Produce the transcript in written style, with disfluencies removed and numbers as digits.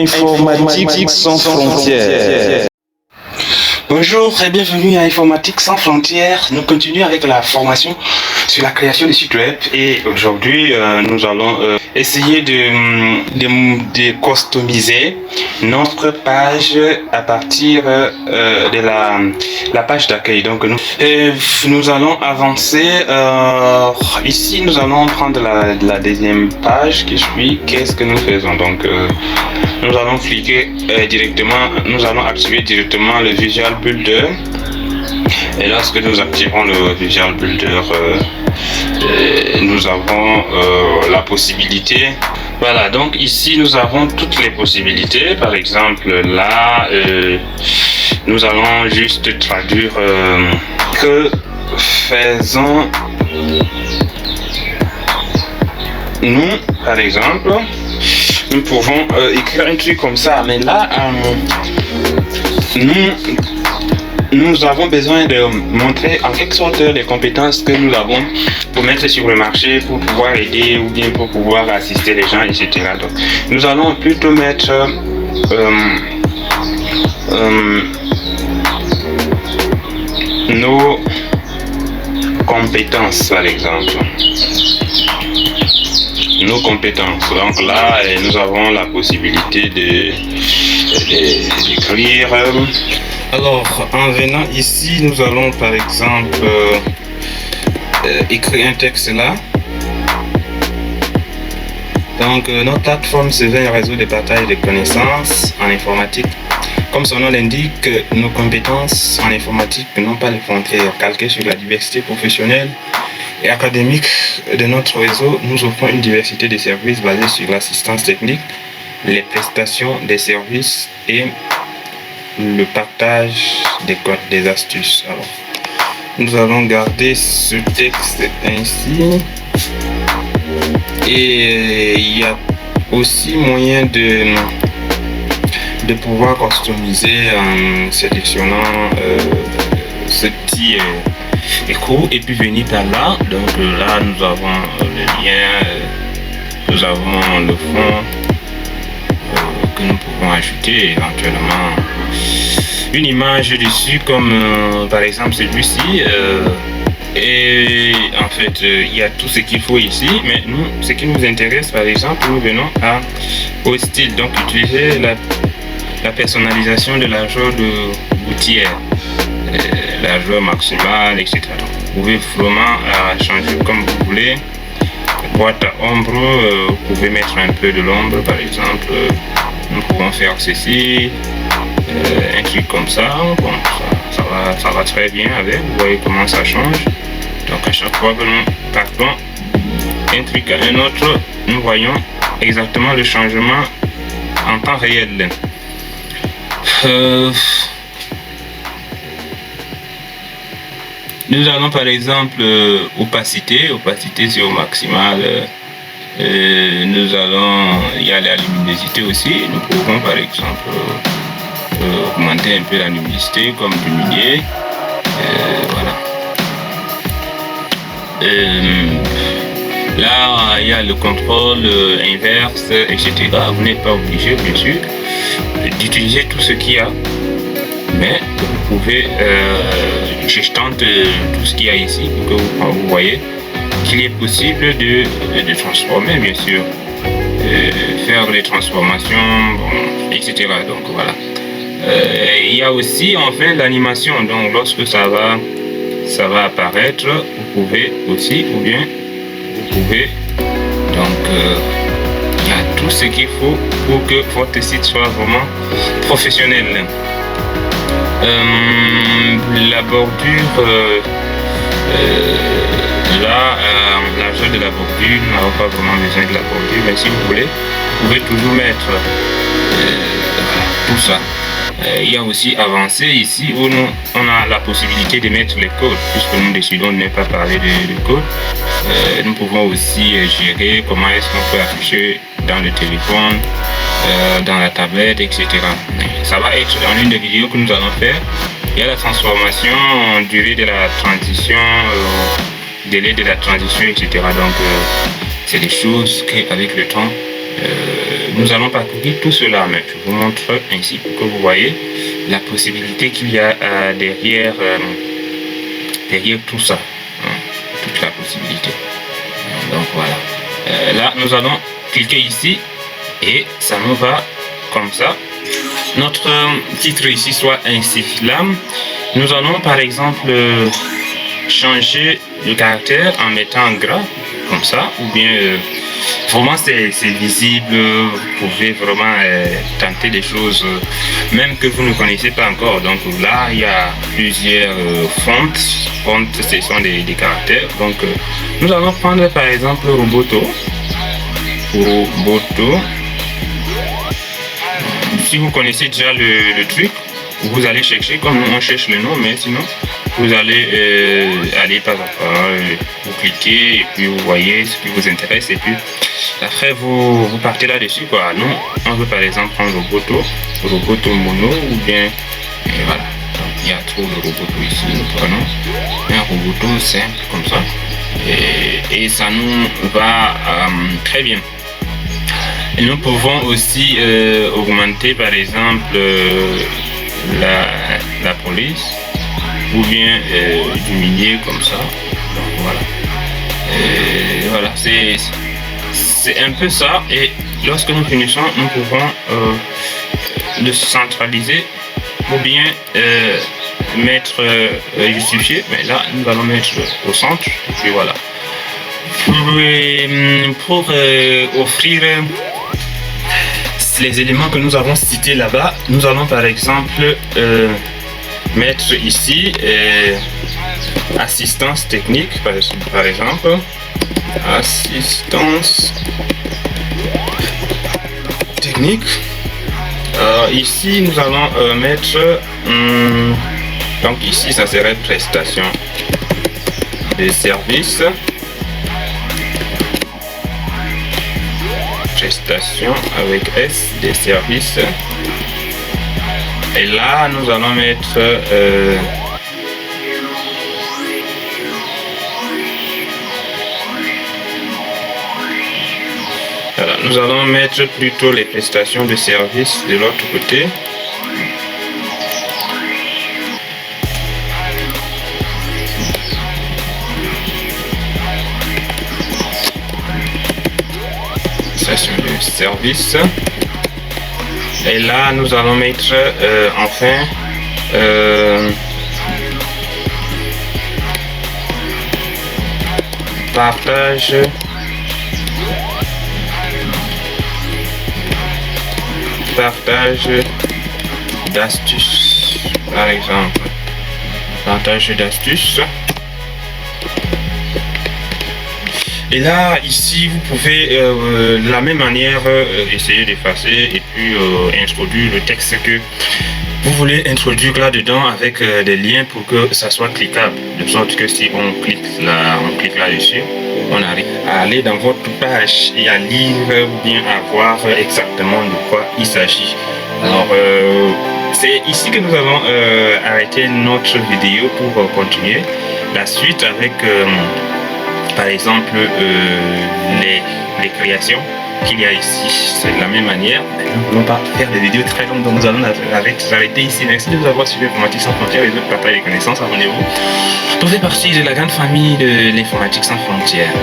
Informatique sans frontières. Bonjour et bienvenue à Informatique sans frontières. Nous continuons avec la formation sur la création de sites web et aujourd'hui nous allons essayer de customiser notre page à partir de la page d'accueil. Donc nous allons avancer. Ici nous allons prendre la deuxième page qui suit. Qu'est-ce que nous faisons? Donc nous allons cliquer directement, nous allons activer directement le Visual Builder. Et lorsque nous activons le Visual Builder, nous avons la possibilité. Voilà, donc ici nous avons toutes les possibilités. Par exemple, là, nous allons juste traduire que faisons nous, par exemple. Nous pouvons écrire un truc comme ça, mais là, nous avons besoin de montrer en quelque sorte les compétences que nous avons pour mettre sur le marché, pour pouvoir aider ou bien pour pouvoir assister les gens, etc. Donc, nous allons plutôt mettre nos compétences, par exemple. Nos compétences. Donc là, nous avons la possibilité d'écrire. Alors, en venant ici, nous allons par exemple écrire un texte là. Donc, notre plateforme se veut un réseau de partage de connaissances en informatique. Comme son nom l'indique, nos compétences en informatique n'ont pas de frontières. Calquées sur la diversité professionnelle et académique de notre réseau, nous offrons une diversité de services basés sur l'assistance technique, les prestations des services et le partage des codes, des astuces. Alors, nous allons garder ce texte ainsi. Et il y a aussi moyen de pouvoir customiser en sélectionnant ce petit écho et puis venir par là. Donc là nous avons le lien, nous avons le fond que nous pouvons ajouter éventuellement une image dessus comme par exemple celui-ci et en fait il y a tout ce qu'il faut ici, mais nous ce qui nous intéresse par exemple, nous venons au style, donc utiliser la personnalisation de la joie de gouttière, la joie maximale, etc. Donc, vous pouvez vraiment changer comme vous voulez. Boîte à ombre, vous pouvez mettre un peu de l'ombre par exemple. Nous pouvons faire ceci, un truc comme ça. Bon, ça va très bien avec. Vous voyez comment ça change. Donc à chaque fois que nous partons un truc à un autre, nous voyons exactement le changement en temps réel. Nous allons par exemple opacité c'est au maximal. Nous allons, il y a la luminosité aussi. Nous pouvons par exemple augmenter un peu la luminosité comme diminuer. Voilà. Là, il y a le contrôle inverse, etc. Vous n'êtes pas obligé, bien sûr, d'utiliser tout ce qu'il y a, mais vous pouvez, je tente tout ce qu'il y a ici pour que vous voyez qu'il est possible de transformer, bien sûr, faire des transformations, bon, etc. Donc voilà. Il y a aussi enfin l'animation, donc lorsque ça va apparaître, vous pouvez aussi, ou bien vous pouvez, donc il y a tout ce qu'il faut pour que votre site soit vraiment professionnel. La bordure, là, l'argent de la bordure, nous n'avons pas vraiment besoin de la bordure, mais si vous voulez, vous pouvez toujours mettre tout ça. Il y a aussi avancé ici où on a la possibilité de mettre les codes, puisque nous décidons de ne pas parler de code. Nous pouvons aussi gérer comment est-ce qu'on peut afficher dans le téléphone, dans la tablette, etc. Ça va être dans l'une des vidéos que nous allons faire. Il y a la transformation, durée de la transition, délai de la transition, etc. Donc c'est des choses qu'avec le temps nous allons parcourir tout cela, mais je vous montre ainsi pour que vous voyez la possibilité qu'il y a derrière tout ça, hein, toute la possibilité. Donc voilà. Là, nous allons cliquer ici et ça nous va comme ça. Notre titre ici soit ainsi. Là, nous allons par exemple changer le caractère en mettant en gras comme ça, ou bien vraiment c'est visible. Vous pouvez vraiment tenter des choses même que vous ne connaissez pas encore. Donc là il y a plusieurs fontes, ce sont des caractères. Donc nous allons prendre par exemple Roboto. Si vous connaissez déjà le truc, vous allez chercher comme nous on cherche le nom, mais sinon vous allez aller pas à pas, vous cliquez et puis vous voyez ce qui vous intéresse et puis après vous partez là-dessus quoi. Nous on veut par exemple prendre Roboto mono ou bien et voilà. Donc il y a trop de Roboto ici, nous prenons un Roboto simple comme ça et ça nous va très bien. Et nous pouvons aussi augmenter par exemple la police ou bien diminuer comme ça. Donc voilà. Voilà, c'est un peu ça. Et lorsque nous finissons, nous pouvons le centraliser ou bien mettre justifié. Mais là, nous allons mettre au centre. Et puis voilà. Pour offrir les éléments que nous avons cités là-bas, nous allons par exemple mettre ici assistance technique, par exemple, assistance technique. Ici, nous allons mettre, donc ici, ça serait prestation de services. Prestation avec S des services. Et là, nous allons mettre voilà, nous allons mettre plutôt les prestations de services de l'autre côté. De service. Et là nous allons mettre enfin partage d'astuces, par exemple, partage d'astuces. Et là, ici, vous pouvez de la même manière essayer d'effacer et puis introduire le texte que vous voulez introduire là-dedans avec des liens pour que ça soit cliquable. De sorte que si on clique là-dessus, on arrive à aller dans votre page et à lire ou bien à voir exactement de quoi il s'agit. Alors, c'est ici que nous allons arrêter notre vidéo pour continuer la suite avec... par exemple les créations qu'il y a ici, c'est de la même manière. Nous ne voulons pas faire des vidéos très longues, donc nous allons arrêter ici. Merci de nous avoir suivi Informatique sans frontières, les autres partages des connaissances, abonnez-vous. Vous faites partie de la grande famille de l'informatique sans frontières.